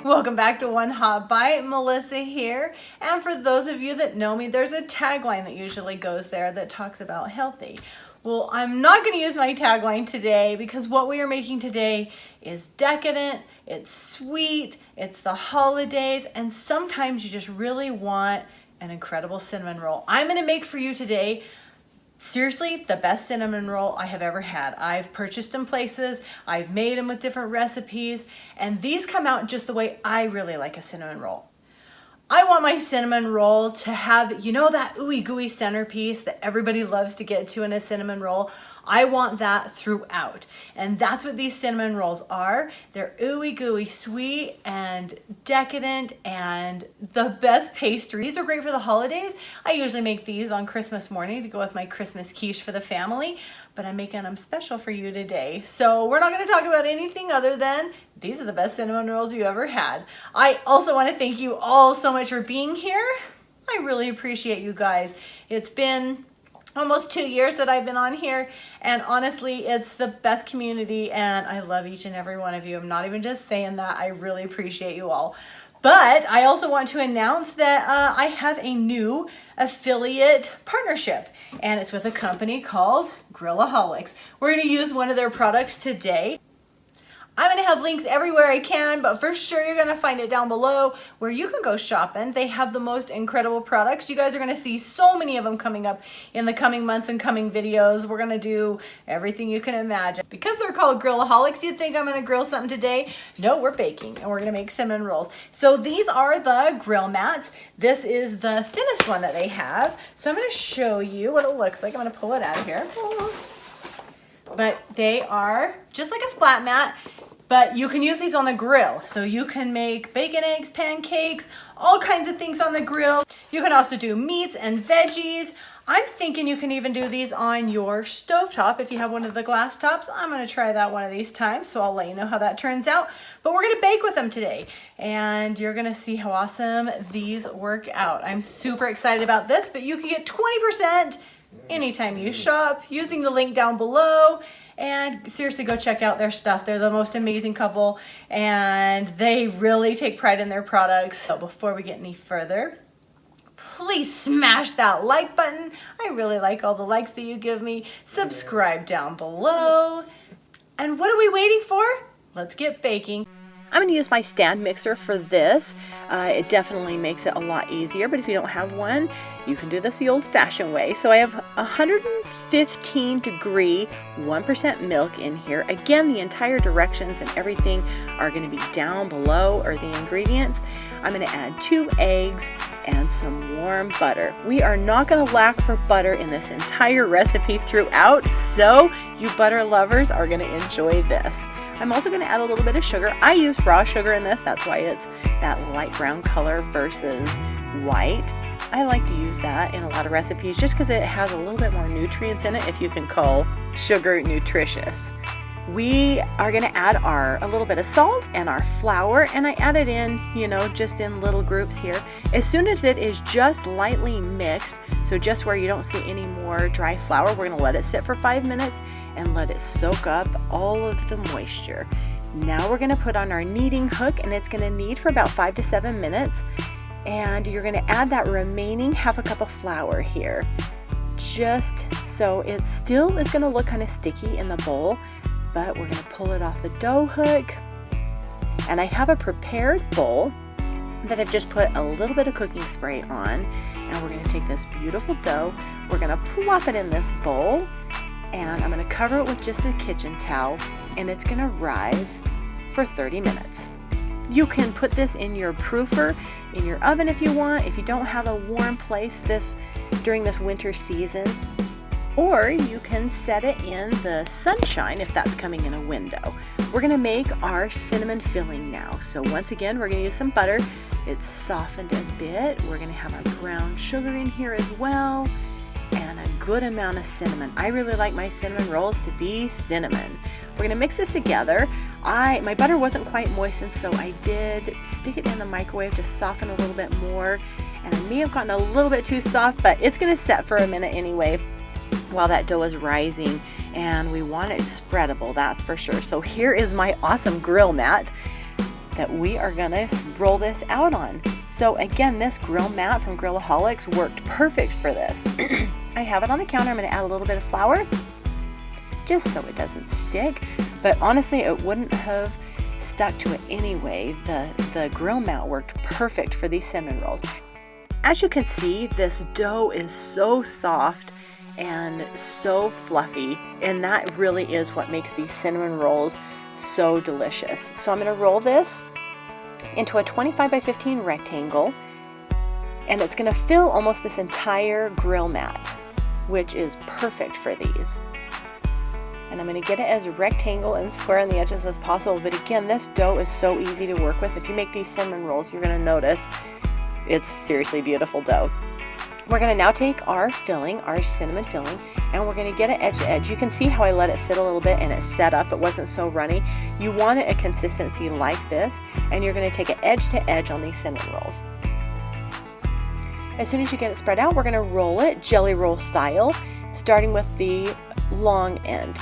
Welcome back to One Hot Bite. Melissa here. And for those of you that know me, there's a tagline that usually goes there that talks about healthy. Well, I'm not going to use my tagline today because what we are making today is decadent, it's sweet, it's the holidays, and sometimes you just really want an incredible cinnamon roll. I'm going to make for you today seriously the best cinnamon roll I have ever had. I've purchased them places, I've made them with different recipes, and these come out just the way I really like a cinnamon roll. I want my cinnamon roll to have, you know, that ooey gooey centerpiece that everybody loves to get to in a cinnamon roll. I want that throughout. And that's what these cinnamon rolls are. They're ooey gooey sweet and decadent and the best pastry. These are great for the holidays. I usually make these on Christmas morning to go with my Christmas quiche for the family, but I'm making them special for you today. So we're not going to talk about anything other than these are the best cinnamon rolls you ever had. I also want to thank you all so much for being here. I really appreciate you guys. It's been almost 2 years that I've been on here, and honestly, it's the best community, and I love each and every one of you. I'm not even just saying that. I really appreciate you all. But I also want to announce that I have a new affiliate partnership, and it's with a company called Granulated. We're going to use one of their products today. I'm going to have links everywhere I can, but for sure you're going to find it down below where you can go shopping. They have the most incredible products. You guys are going to see so many of them coming up in the coming months and coming videos. We're going to do everything you can imagine. Because they're called Grillaholics, you'd think I'm going to grill something today. No, we're baking and we're going to make cinnamon rolls. So these are the grill mats. This is the thinnest one that they have. So I'm going to show you what it looks like. I'm going to pull it out of here. But they are just like a splat mat. But you can use these on the grill. So you can make bacon, eggs, pancakes, all kinds of things on the grill. You can also do meats and veggies. I'm thinking you can even do these on your stovetop if you have one of the glass tops. I'm gonna try that one of these times, so I'll let you know how that turns out. But we're gonna bake with them today, and you're gonna see how awesome these work out. I'm super excited about this, but you can get 20% anytime you shop using the link down below. And seriously, go check out their stuff. They're the most amazing couple, and they really take pride in their products. So before we get any further, please smash that like button. I really like all the likes that you give me. Subscribe down below. And what are we waiting for? Let's get baking. I'm going to use my stand mixer for this. It definitely makes it a lot easier, but if you don't have one, you can do this the old-fashioned way. So I have 115 degree 1% milk in here. Again, the entire directions and everything are going to be down below, or the ingredients. I'm going to add 2 eggs and some warm butter. We are not going to lack for butter in this entire recipe throughout, so you butter lovers are going to enjoy this. I'm also going to add a little bit of sugar. I use raw sugar in this. That's why it's that light brown color versus white. I like to use that in a lot of recipes just because it has a little bit more nutrients in it, if you can call sugar nutritious. We are going to add a little bit of salt and our flour, and I add it in, you know, just in little groups here. As soon as it is just lightly mixed, so just where you don't see any more dry flour, we're going to let it sit for 5 minutes and let it soak up all of the moisture. Now we're going to put on our kneading hook, and it's going to knead for about 5 to 7 minutes. And you're going to add that remaining half a cup of flour here, just so it still is going to look kind of sticky in the bowl, but we're going to pull it off the dough hook. And I have a prepared bowl that I've just put a little bit of cooking spray on, and we're going to take this beautiful dough, we're going to plop it in this bowl, and I'm going to cover it with just a kitchen towel, and it's going to rise for 30 minutes. You can put this in your proofer, in your oven if you want, if you don't have a warm place during this winter season, or you can set it in the sunshine if that's coming in a window. We're going to make our cinnamon filling now. So once again, we're going to use some butter. It's softened a bit. We're going to have our brown sugar in here as well, and a good amount of cinnamon. I really like my cinnamon rolls to be cinnamon. We're going to mix this together. My butter wasn't quite moistened, so I did stick it in the microwave to soften a little bit more, and I may have gotten a little bit too soft, but it's going to set for a minute anyway while that dough is rising, and we want it spreadable, that's for sure. So here is my awesome grill mat. that we are gonna roll this out on. So again, this grill mat from Grillaholics worked perfect for this. I have it on the counter. I'm gonna add a little bit of flour just so it doesn't stick, but honestly, it wouldn't have stuck to it anyway. The grill mat worked perfect for these cinnamon rolls. As you can see, this dough is so soft and so fluffy, and that really is what makes these cinnamon rolls so delicious. So I'm going to roll this into a 25 by 15 rectangle, and it's going to fill almost this entire grill mat, which is perfect for these. And I'm going to get it as rectangle and square on the edges as possible. But again, this dough is so easy to work with. If you make these cinnamon rolls, you're going to notice it's seriously beautiful dough. We're going to now take our filling, our cinnamon filling, and we're going to get it edge to edge. You can see how I let it sit a little bit and it set up. It wasn't so runny. You want it a consistency like this, and you're going to take it edge to edge on these cinnamon rolls. As soon as you get it spread out, we're going to roll it jelly roll style, starting with the long end.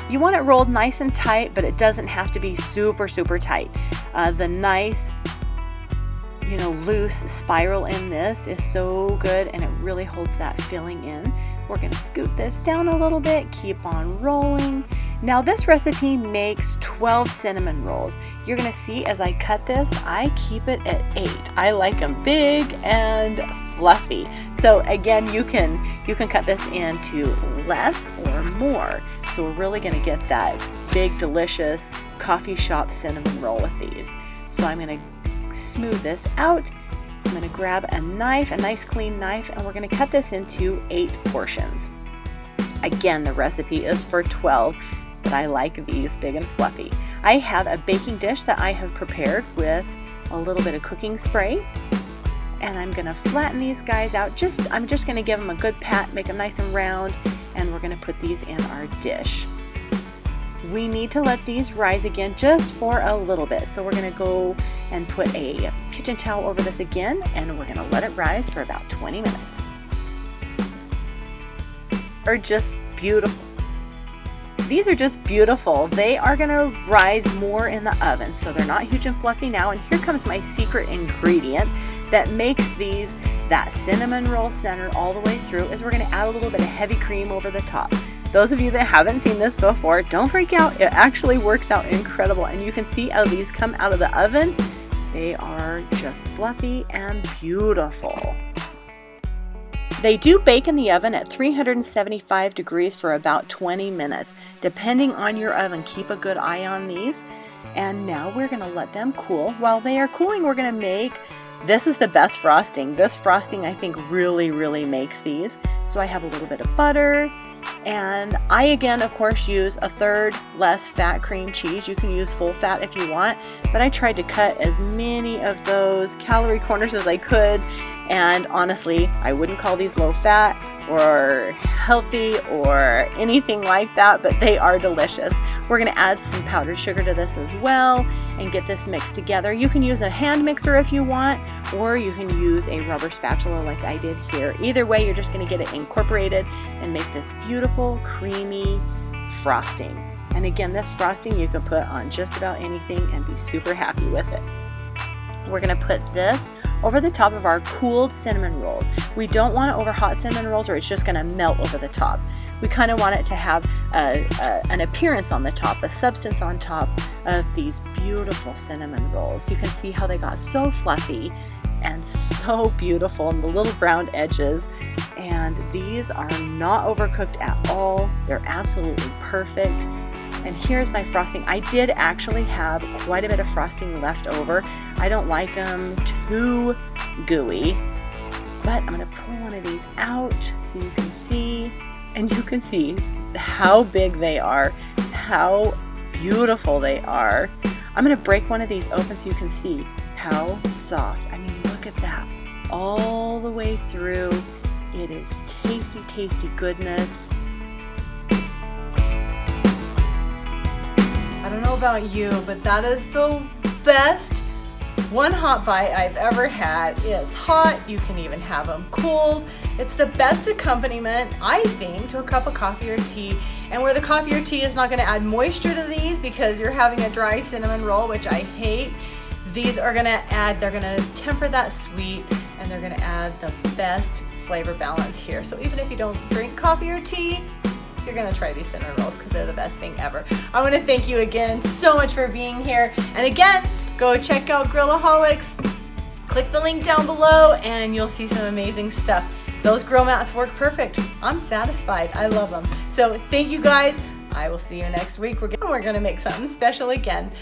You want it rolled nice and tight, but it doesn't have to be super, super tight. The nice, loose spiral in this is so good, and it really holds that filling in. We're going to scoot this down a little bit, keep on rolling. Now this recipe makes 12 cinnamon rolls. You're going to see as I cut this, I keep it at 8. I like them big and fluffy. So again, you can cut this into less or more. So we're really going to get that big, delicious coffee shop cinnamon roll with these. So I'm going to smooth this out. I'm going to grab a knife, a nice clean knife, and we're going to cut this into 8 portions. Again, the recipe is for 12, but I like these big and fluffy. I have a baking dish that I have prepared with a little bit of cooking spray, and I'm going to flatten these guys out. I'm just going to give them a good pat, make them nice and round, and we're going to put these in our dish. We need to let these rise again just for a little bit. So we're going to go and put a kitchen towel over this again, and we're going to let it rise for about 20 minutes. Are just beautiful. These are just beautiful. They are going to rise more in the oven, so they're not huge and fluffy now. And here comes my secret ingredient that makes these that cinnamon roll center all the way through, is we're going to add a little bit of heavy cream over the top. Those of you that haven't seen this before, don't freak out. It actually works out incredible, and you can see how these come out of the oven. They are just fluffy and beautiful. They do bake in the oven at 375 degrees for about 20 minutes. Depending on your oven, keep a good eye on these. And now we're going to let them cool. While they are cooling, we're going to make, this is the best frosting. This frosting I think really, really makes these. So I have a little bit of butter. And I, again, of course, use a third less fat cream cheese. You can use full fat if you want, but I tried to cut as many of those calorie corners as I could. And honestly, I wouldn't call these low fat or healthy or anything like that, but they are delicious. We're going to add some powdered sugar to this as well and get this mixed together. You can use a hand mixer if you want, or you can use a rubber spatula like I did here. Either way, you're just going to get it incorporated and make this beautiful, creamy frosting. And again, this frosting you can put on just about anything and be super happy with it. We're going to put this over the top of our cooled cinnamon rolls. We don't want it over hot cinnamon rolls, or it's just going to melt over the top. We kind of want it to have an appearance on the top, a substance on top of these beautiful cinnamon rolls. You can see how they got so fluffy and so beautiful, and the little brown edges. And these are not overcooked at all. They're absolutely perfect. And here's my frosting. I did actually have quite a bit of frosting left over. I don't like them too gooey, but I'm gonna pull one of these out so you can see, and you can see how big they are, how beautiful they are. I'm gonna break one of these open so you can see how soft. I mean, look at that, all the way through. It is tasty, tasty goodness. I don't know about you, but that is the best one hot bite I've ever had. It's hot. You can even have them cooled. It's the best accompaniment, I think, to a cup of coffee or tea. And where the coffee or tea is not going to add moisture to these because you're having a dry cinnamon roll, which I hate, these are going to add, they're going to temper that sweet, and they're going to add the best flavor balance here. So even if you don't drink coffee or tea, you're going to try these cinnamon rolls because they're the best thing ever. I want to thank you again so much for being here. And again, go check out Grillaholics. Click the link down below and you'll see some amazing stuff. Those grill mats work perfect. I'm satisfied. I love them. So thank you guys. I will see you next week. We're going to make something special again.